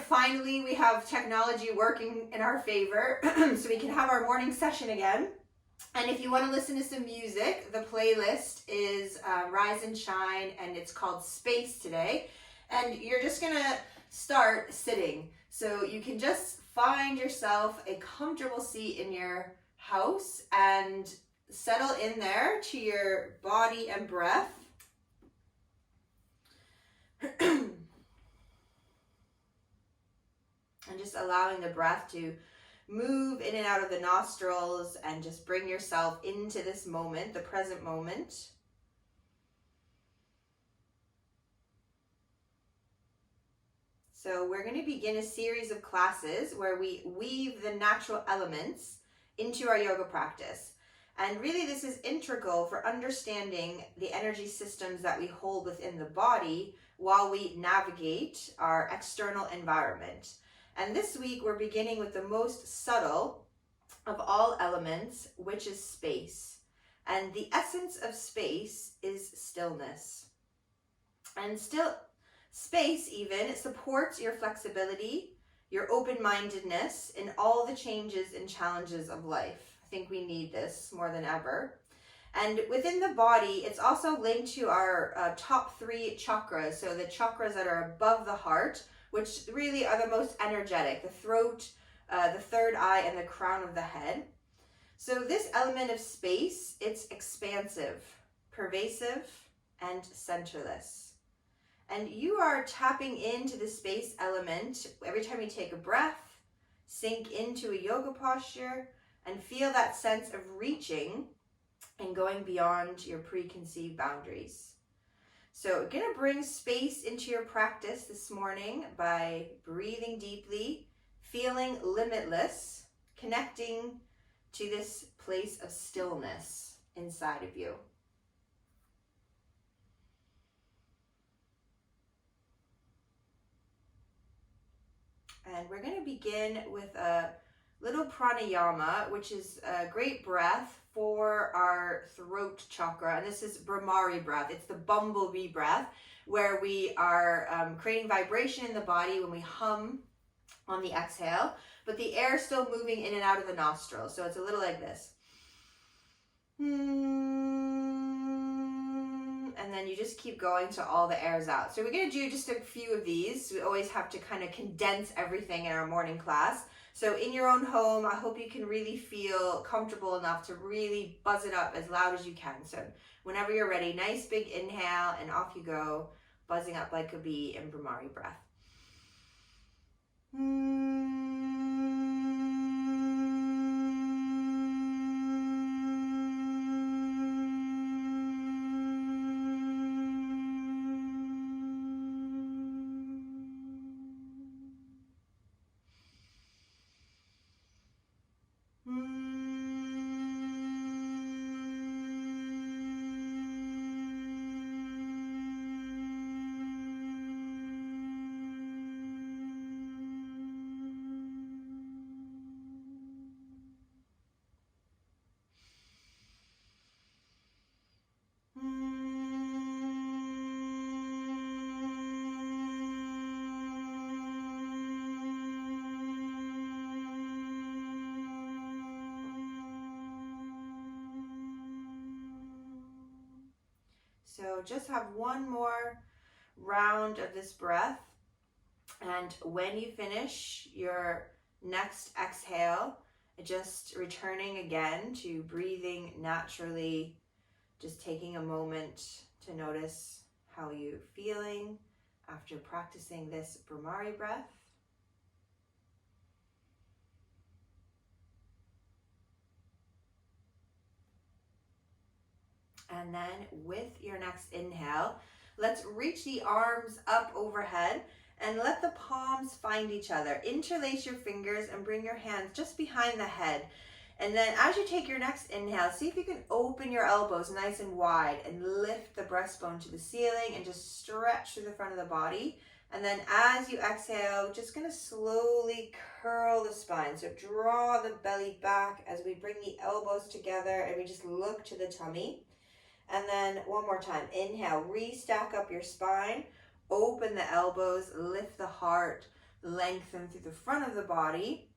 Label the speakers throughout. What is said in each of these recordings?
Speaker 1: finally we have technology working in our favor so we can have our morning session again. And if you want to listen to some music, the playlist is Rise and Shine, and it's called Space today. And you're just going to start sitting. So you can just find yourself a comfortable seat in your house and settle in there to your body and breath. And just allowing the breath to move in and out of the nostrils, and just bring yourself into this moment, the present moment. So we're going to begin a series of classes where we weave the natural elements into our yoga practice. And really this is integral for understanding the energy systems that we hold within the body while we navigate our external environment. And this week we're beginning with the most subtle of all elements, which is space. And the essence of space is stillness. And space even, it supports your flexibility, your open-mindedness in all the changes and challenges of life. I think we need this more than ever. And within the body, it's also linked to our top 3 chakras. So the chakras that are above the heart, which really are the most energetic, the throat, the third eye, and the crown of the head. So this element of space, it's expansive, pervasive, and centerless. And you are tapping into the space element every time you take a breath, sink into a yoga posture, and feel that sense of reaching and going beyond your preconceived boundaries. So we're going to bring space into your practice this morning by breathing deeply, feeling limitless, connecting to this place of stillness inside of you. And we're going to begin with a little pranayama, which is a great breath for our throat chakra. And this is Bhramari breath. It's the bumblebee breath, where we are creating vibration in the body when we hum on the exhale, but the air is still moving in and out of the nostrils. So it's a little like this. And then you just keep going till all the air is out. So we're going to do just a few of these. We always have to kind of condense everything in our morning class. So in your own home, I hope you can really feel comfortable enough to really buzz it up as loud as you can. So whenever you're ready, nice big inhale, and off you go, buzzing up like a bee in Bhramari breath. So just have one more round of this breath. And when you finish your next exhale, just returning again to breathing naturally, just taking a moment to notice how you're feeling after practicing this Bhramari breath. And then with your next inhale, let's reach the arms up overhead and let the palms find each other. Interlace your fingers and bring your hands just behind the head. And then as you take your next inhale, see if you can open your elbows nice and wide and lift the breastbone to the ceiling and just stretch through the front of the body. And then as you exhale, just going to slowly curl the spine. So draw the belly back as we bring the elbows together and we just look to the tummy. And then one more time, inhale, restack up your spine, open the elbows, lift the heart, lengthen through the front of the body.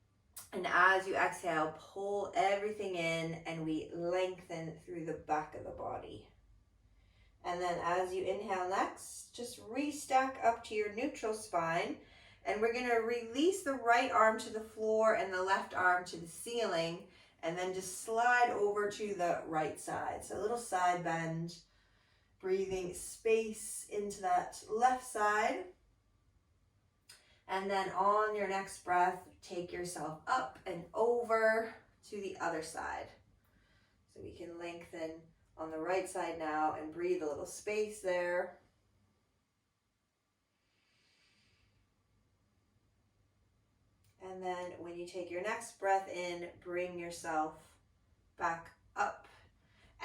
Speaker 1: And as you exhale, pull everything in and we lengthen through the back of the body. And then as you inhale next, just restack up to your neutral spine. And we're gonna release the right arm to the floor and the left arm to the ceiling. And then just slide over to the right side. So a little side bend, breathing space into that left side. And then on your next breath, take yourself up and over to the other side. So we can lengthen on the right side now and breathe a little space there. And then when you take your next breath in, bring yourself back up.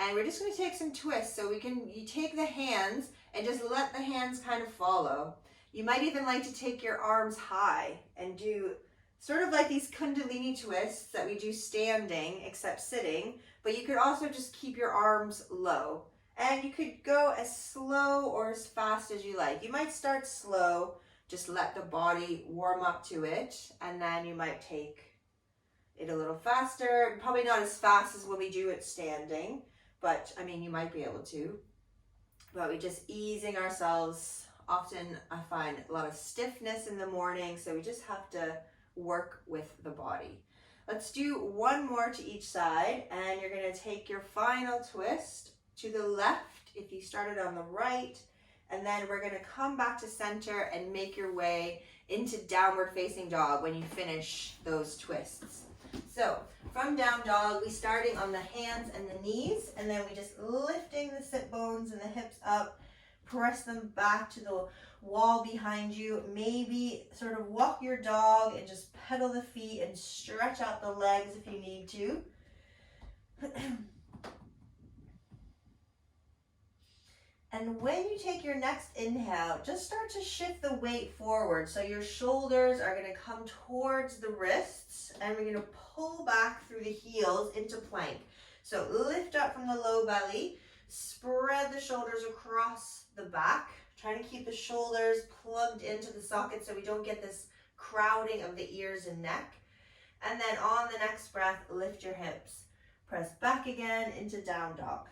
Speaker 1: And we're just going to take some twists. So you take the hands and just let the hands kind of follow. You might even like to take your arms high and do sort of like these Kundalini twists that we do standing, except sitting. But you could also just keep your arms low. And you could go as slow or as fast as you like. You might start slow, just let the body warm up to it. And then you might take it a little faster. Probably not as fast as when we do it standing. But, I mean, you might be able to. But we're just easing ourselves. Often I find a lot of stiffness in the morning, so we just have to work with the body. Let's do one more to each side, and you're going to take your final twist to the left if you started on the right, and then we're going to come back to center and make your way into downward facing dog when you finish those twists. So from down dog, we starting on the hands and the knees, and then we just lifting the sit bones and the hips up, press them back to the wall behind you. Maybe sort of walk your dog and just pedal the feet and stretch out the legs if you need to. And when you take your next inhale, just start to shift the weight forward. So your shoulders are going to come towards the wrists, and we're going to pull back through the heels into plank. So lift up from the low belly, spread the shoulders across the back, trying to keep the shoulders plugged into the socket so we don't get this crowding of the ears and neck. And then on the next breath, lift your hips. Press back again into down dog.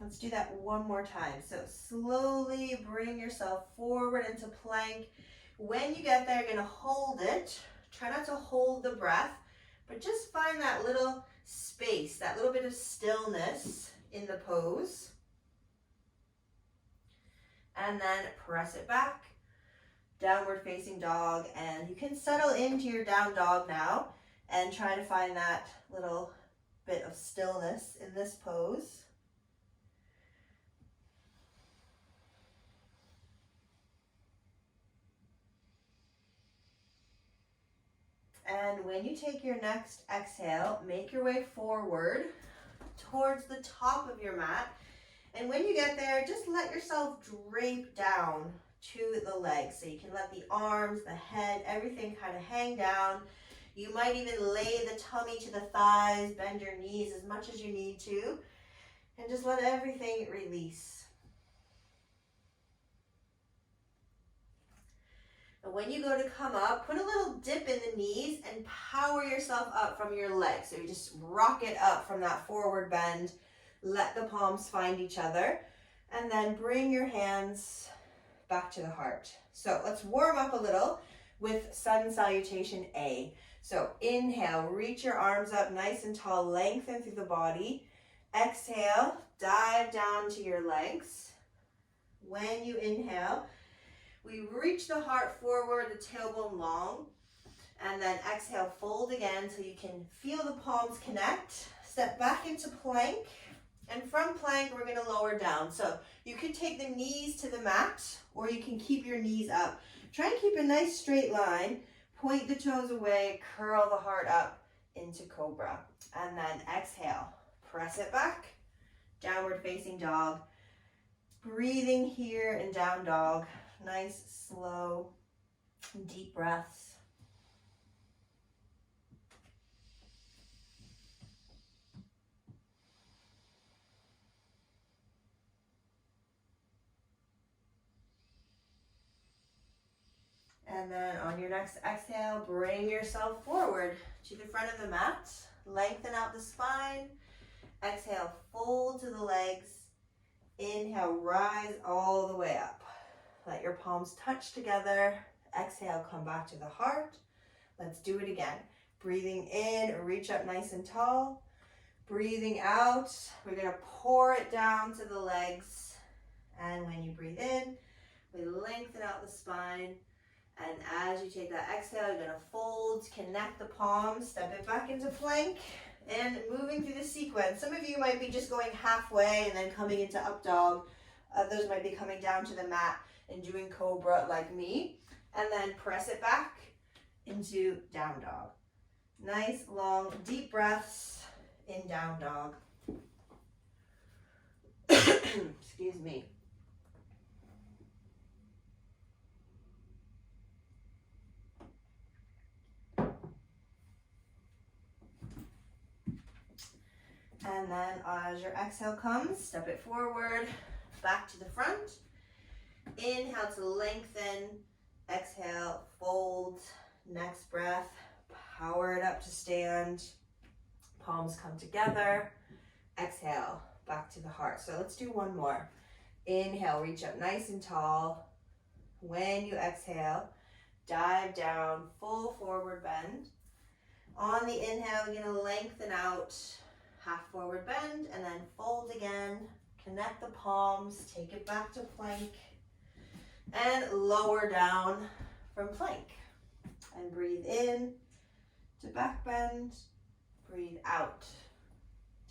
Speaker 1: Let's do that one more time. So slowly bring yourself forward into plank. When you get there, you're going to hold it. Try not to hold the breath, but just find that little space, that little bit of stillness in the pose. And then press it back, downward facing dog, and you can settle into your down dog now and try to find that little bit of stillness in this pose. And when you take your next exhale, make your way forward towards the top of your mat. And when you get there, just let yourself drape down to the legs. So you can let the arms, the head, everything kind of hang down. You might even lay the tummy to the thighs, bend your knees as much as you need to, and just let everything release. And when you go to come up, put a little dip in the knees and power yourself up from your legs. So you just rock it up from that forward bend. Let the palms find each other. And then bring your hands back to the heart. So let's warm up a little with Sun Salutation A. So inhale, reach your arms up nice and tall, lengthen through the body. Exhale, dive down to your legs. When you inhale, we reach the heart forward, the tailbone long, and then exhale, fold again so you can feel the palms connect. Step back into plank, and from plank, we're gonna lower down. So you can take the knees to the mat, or you can keep your knees up. Try and keep a nice straight line, point the toes away, curl the heart up into cobra. And then exhale, press it back, downward facing dog. Breathing here in down dog. Nice, slow, deep breaths. And then on your next exhale, bring yourself forward to the front of the mat. Lengthen out the spine. Exhale, fold to the legs. Inhale, rise all the way up. Let your palms touch together. Exhale, come back to the heart. Let's do it again. Breathing in, reach up nice and tall. Breathing out, we're gonna pour it down to the legs. And when you breathe in, we lengthen out the spine. And as you take that exhale, you're gonna fold, connect the palms, step it back into plank, and moving through the sequence. Some of you might be just going halfway and then coming into up dog. Others might be coming down to the mat and doing cobra like me. And then press it back into down dog. Nice, long, deep breaths in down dog. Excuse me. And then as your exhale comes, step it forward, back to the front. Inhale to lengthen. Exhale, fold. Next breath, power it up to stand. Palms come together. Exhale, back to the heart. So let's do one more. Inhale, reach up nice and tall. When you exhale, dive down, full forward bend. On the inhale, you're gonna lengthen out, half forward bend, and then fold again. Connect the palms, take it back to plank, and lower down from plank. And breathe in to back bend, breathe out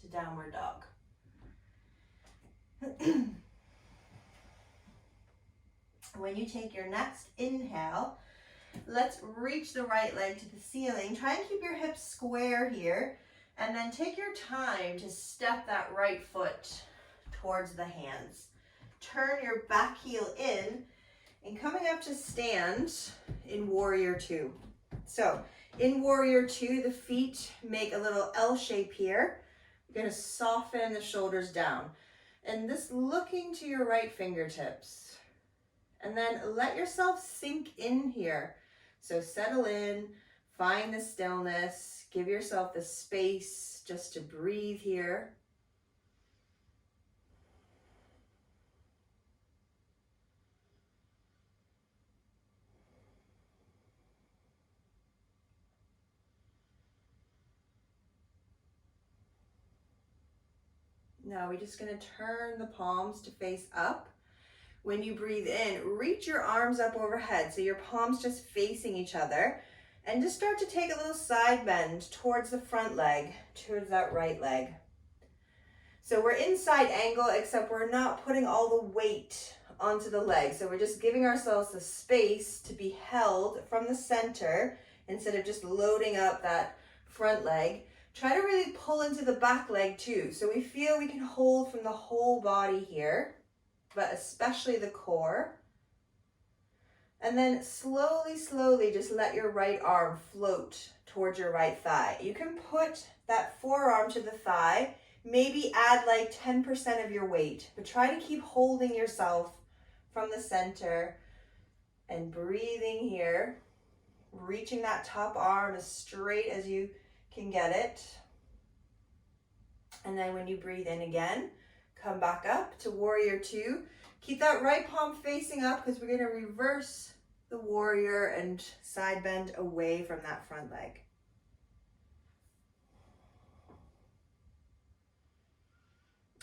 Speaker 1: to downward dog. When you take your next inhale, let's reach the right leg to the ceiling. Try and keep your hips square here, and then take your time to step that right foot towards the hands. Turn your back heel in, and coming up to stand in Warrior Two. So in Warrior Two, the feet make a little L shape here. You're gonna soften the shoulders down. And this looking to your right fingertips. And then let yourself sink in here. So settle in, find the stillness, give yourself the space just to breathe here. Now we're just gonna turn the palms to face up. When you breathe in, reach your arms up overhead so your palms just facing each other, and just start to take a little side bend towards the front leg, towards that right leg. So we're in side angle, except we're not putting all the weight onto the leg. So we're just giving ourselves the space to be held from the center instead of just loading up that front leg. Try to really pull into the back leg too. So we feel we can hold from the whole body here, but especially the core. And then slowly, slowly just let your right arm float towards your right thigh. You can put that forearm to the thigh, maybe add like 10% of your weight, but try to keep holding yourself from the center and breathing here, reaching that top arm as straight as you can get it. And then when you breathe in again, come back up to Warrior Two. Keep that right palm facing up because we're going to reverse the warrior and side bend away from that front leg.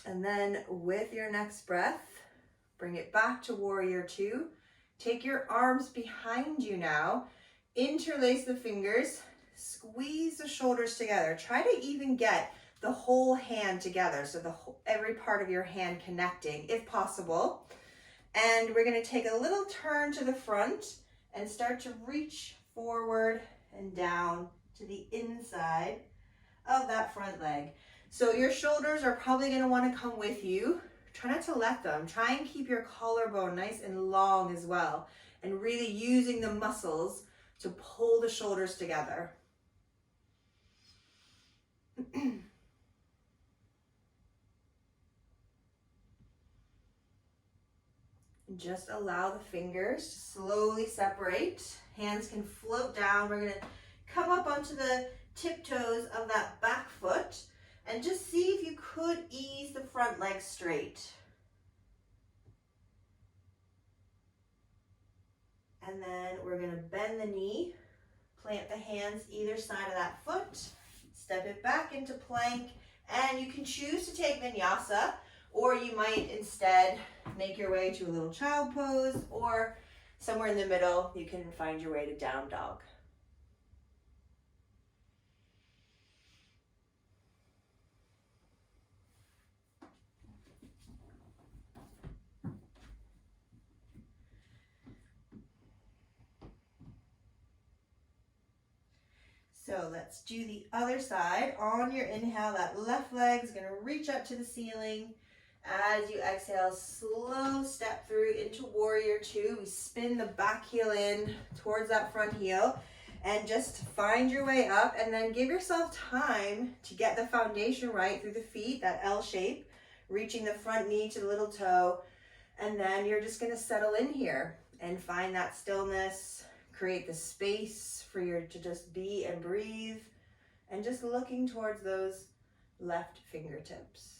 Speaker 1: And then with your next breath, bring it back to Warrior Two. Take your arms behind you now. Interlace the fingers. Squeeze the shoulders together. Try to even get the whole hand together, so every part of your hand connecting, if possible. And we're going to take a little turn to the front and start to reach forward and down to the inside of that front leg. So your shoulders are probably going to want to come with you. Try not to let them. Try and keep your collarbone nice and long as well, and really using the muscles to pull the shoulders together. And just allow the fingers to slowly separate. Hands can float down. We're going to come up onto the tiptoes of that back foot and just see if you could ease the front leg straight. And then we're going to bend the knee, plant the hands either side of that foot, step it back into plank, and you can choose to take vinyasa, or you might instead make your way to a little child pose, or somewhere in the middle, you can find your way to down dog. So let's do the other side. On your inhale, that left leg is going to reach up to the ceiling. As you exhale, slow step through into warrior two. We spin the back heel in towards that front heel and just find your way up, and then give yourself time to get the foundation right through the feet, that L shape, reaching the front knee to the little toe. And then you're just going to settle in here and find that stillness, create the space for you to just be and breathe, and just looking towards those left fingertips.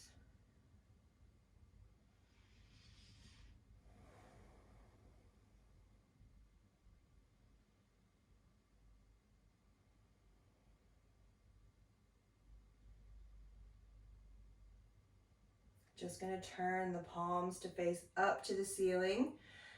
Speaker 1: Just going to turn the palms to face up to the ceiling.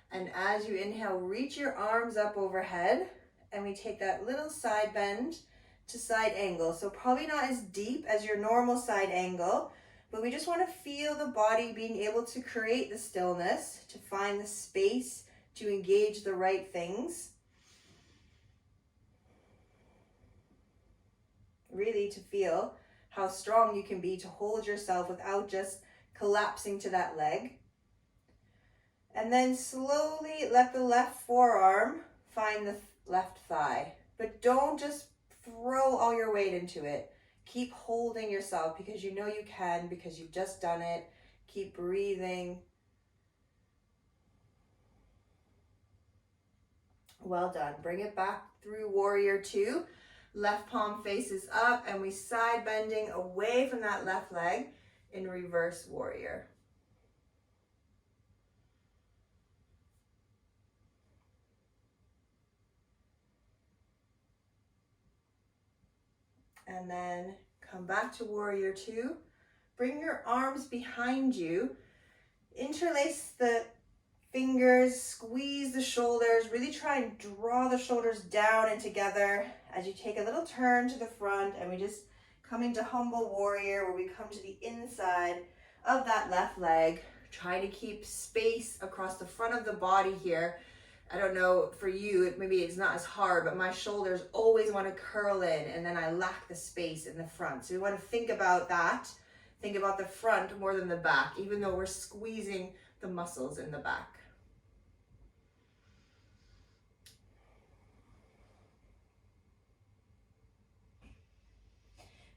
Speaker 1: And as you inhale, reach your arms up overhead, and we take that little side bend to side angle. So probably not as deep as your normal side angle, but we just want to feel the body being able to create the stillness, to find the space to engage the right things. Really to feel how strong you can be to hold yourself without just collapsing to that leg. And then slowly let the left forearm find the left thigh. But don't just throw all your weight into it. Keep holding yourself because you know you can, because you've just done it. Keep breathing. Well done. Bring it back through warrior two. Left palm faces up, and we side bending away from that left leg in reverse warrior. And then come back to warrior two. Bring your arms behind you. Interlace the fingers, squeeze the shoulders. Really try and draw the shoulders down and together as you take a little turn to the front, and we just come into humble warrior, where we come to the inside of that left leg. Try to keep space across the front of the body here. I don't know, for you, maybe it's not as hard, but my shoulders always want to curl in, and then I lack the space in the front. So we want to think about that. Think about the front more than the back, even though we're squeezing the muscles in the back.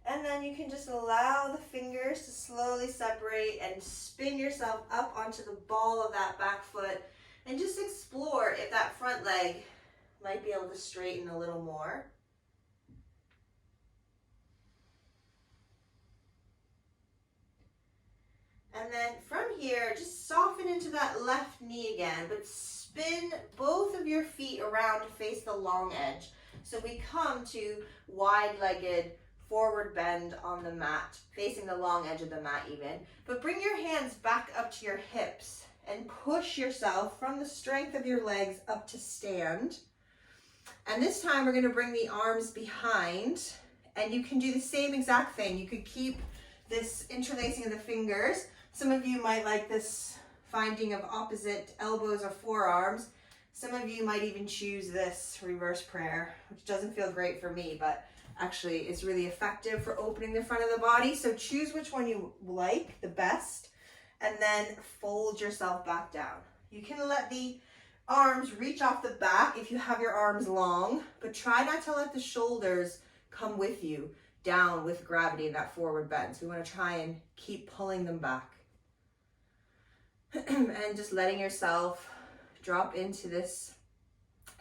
Speaker 1: And then you can just allow the fingers to slowly separate and spin yourself up onto the ball of that back foot, and just explore if that front leg might be able to straighten a little more. And then from here, just soften into that left knee again, but spin both of your feet around to face the long edge. So we come to wide-legged forward bend on the mat, facing the long edge of the mat even. But bring your hands back up to your hips and push yourself from the strength of your legs up to stand. And this time we're going to bring the arms behind, and you can do the same exact thing. You could keep this interlacing of the fingers. Some of you might like this finding of opposite elbows or forearms. Some of you might even choose this reverse prayer, which doesn't feel great for me, but actually it's really effective for opening the front of the body. So choose which one you like the best, and then fold yourself back down. You can let the arms reach off the back if you have your arms long, but try not to let the shoulders come with you down with gravity in that forward bend. So we want to try and keep pulling them back. And just letting yourself drop into this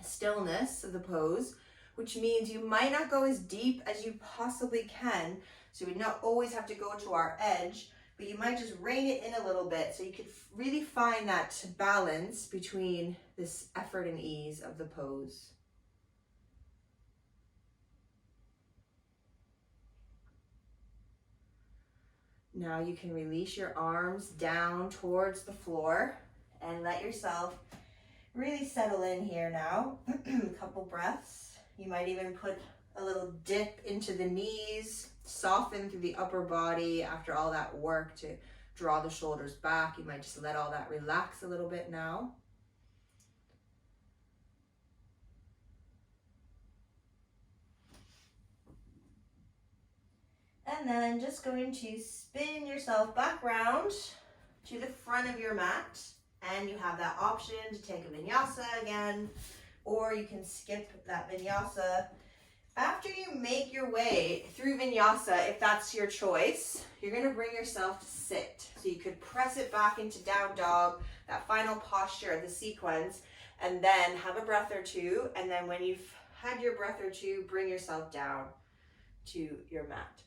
Speaker 1: stillness of the pose, which means you might not go as deep as you possibly can. So we not always have to go to our edge, but you might just rein it in a little bit so you could really find that balance between this effort and ease of the pose. Now you can release your arms down towards the floor and let yourself really settle in here now. A couple breaths. You might even put a little dip into the knees, soften through the upper body after all that work to draw the shoulders back. You might just let all that relax a little bit now. And then just going to spin yourself back round to the front of your mat. And you have that option to take a vinyasa again, or you can skip that vinyasa. After you make your way through vinyasa, if that's your choice, you're going to bring yourself to sit. So you could press it back into down dog, that final posture of the sequence, and then have a breath or two. And then when you've had your breath or two, bring yourself down to your mat.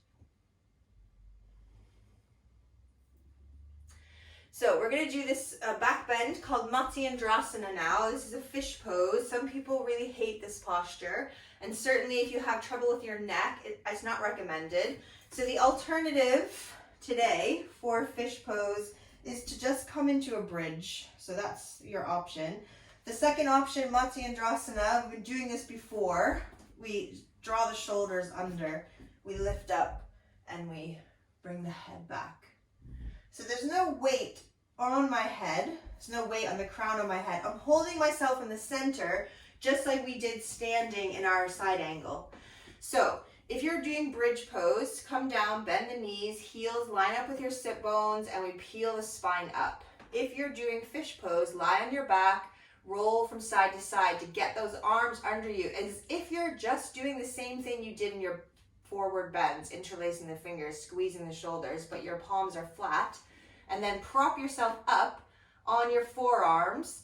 Speaker 1: So we're going to do this back bend called Matsyendrasana now. This is a fish pose. Some people really hate this posture. And certainly if you have trouble with your neck, it's not recommended. So the alternative today for fish pose is to just come into a bridge. So that's your option. The second option, Matsyendrasana, we've been doing this before. We draw the shoulders under, we lift up, and we bring the head back. So there's no weight on my head. There's no weight on the crown of my head. I'm holding myself in the center, just like we did standing in our side angle. So if you're doing bridge pose, come down, bend the knees, heels line up with your sit bones, and we peel the spine up. If you're doing fish pose, lie on your back, roll from side to side to get those arms under you, as if you're just doing the same thing you did in your forward bends, interlacing the fingers, squeezing the shoulders, but your palms are flat. And then prop yourself up on your forearms,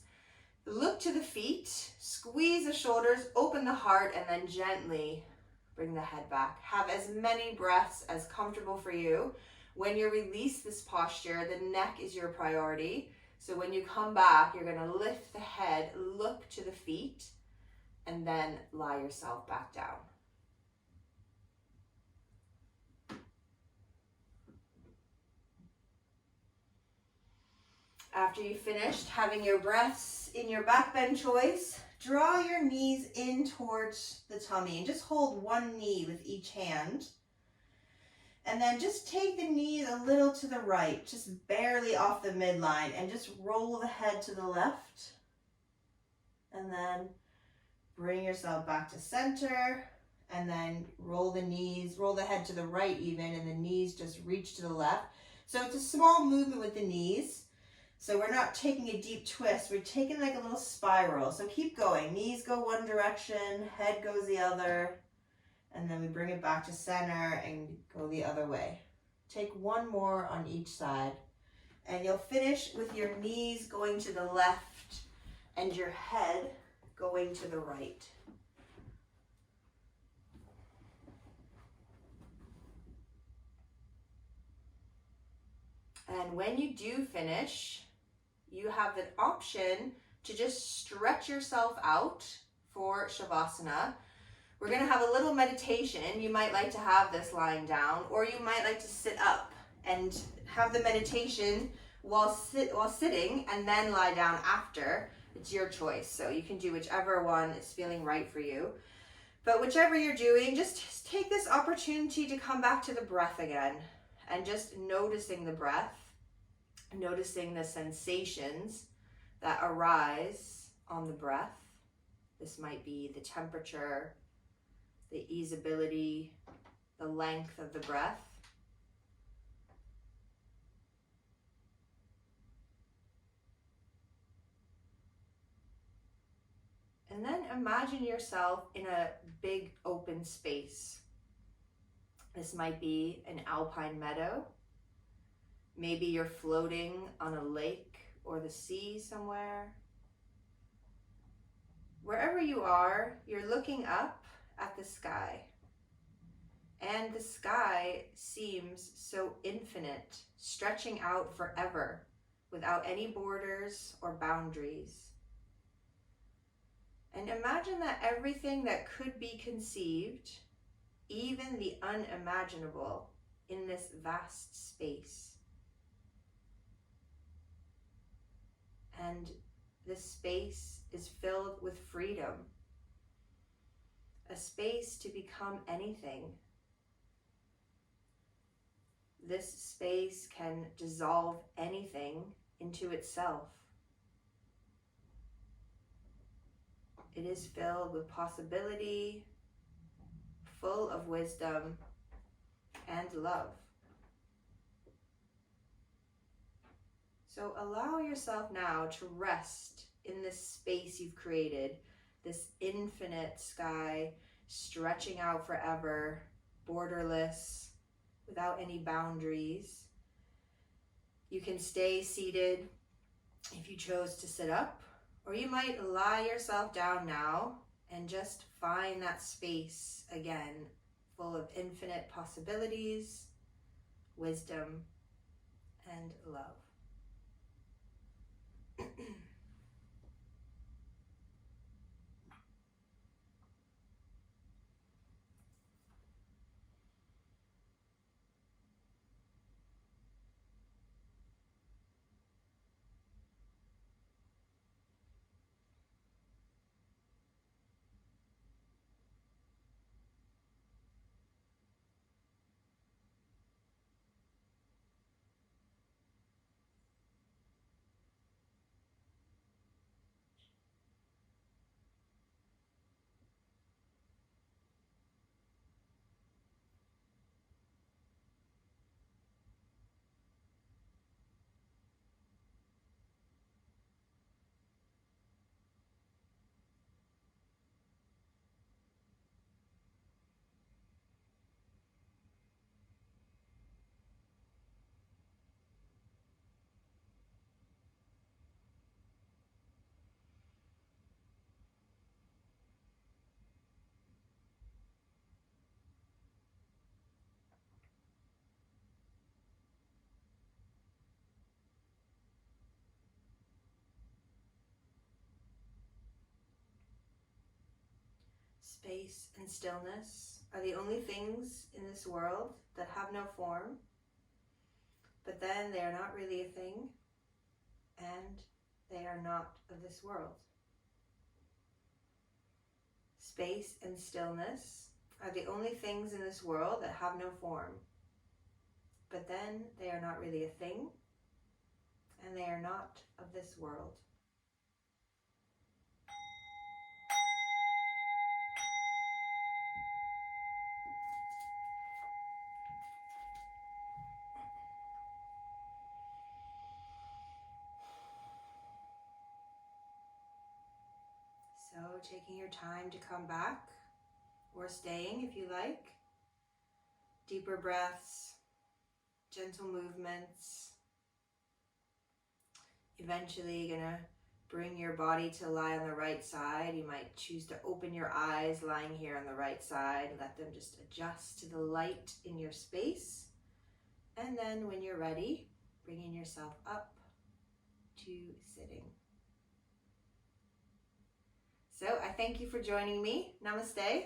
Speaker 1: look to the feet, squeeze the shoulders, open the heart, and then gently bring the head back. Have as many breaths as comfortable for you. When you release this posture, the neck is your priority. So when you come back, you're going to lift the head, look to the feet, and then lie yourself back down. After you've finished having your breaths in your back bend choice, draw your knees in towards the tummy and just hold one knee with each hand. And then just take the knees a little to the right, just barely off the midline, and just roll the head to the left. And then bring yourself back to center, and then roll the knees, roll the head to the right even, and the knees just reach to the left. So it's a small movement with the knees. So we're not taking a deep twist, we're taking like a little spiral. So keep going, knees go one direction, head goes the other, and then we bring it back to center and go the other way. Take one more on each side, and you'll finish with your knees going to the left and your head going to the right. And when you do finish, you have the option to just stretch yourself out for Shavasana. We're going to have a little meditation. You might like to have this lying down, or you might like to sit up and have the meditation while sitting and then lie down after. It's your choice. So you can do whichever one is feeling right for you. But whichever you're doing, just take this opportunity to come back to the breath again and just noticing the breath. Noticing the sensations that arise on the breath. This might be the temperature, the easeability, the length of the breath. And then imagine yourself in a big open space. This might be an alpine meadow. Maybe you're floating on a lake or the sea somewhere. Wherever you are, you're looking up at the sky. And the sky seems so infinite, stretching out forever, without any borders or boundaries. And imagine that everything that could be conceived, even the unimaginable, in this vast space. And this space is filled with freedom, a space to become anything. This space can dissolve anything into itself. It is filled with possibility, full of wisdom and love. So allow yourself now to rest in this space you've created, this infinite sky stretching out forever, borderless, without any boundaries. You can stay seated if you chose to sit up, or you might lie yourself down now and just find that space again, full of infinite possibilities, wisdom, and love. Space and stillness are the only things in this world that have no form, but then they are not really a thing, and they are not of this world. Space and stillness are the only things in this world that have no form, but then they are not really a thing, and they are not of this world. So taking your time to come back, or staying if you like. Deeper breaths, gentle movements. Eventually you're gonna bring your body to lie on the right side. You might choose to open your eyes lying here on the right side. Let them just adjust to the light in your space. And then when you're ready, bringing yourself up to sitting. So I thank you for joining me. Namaste.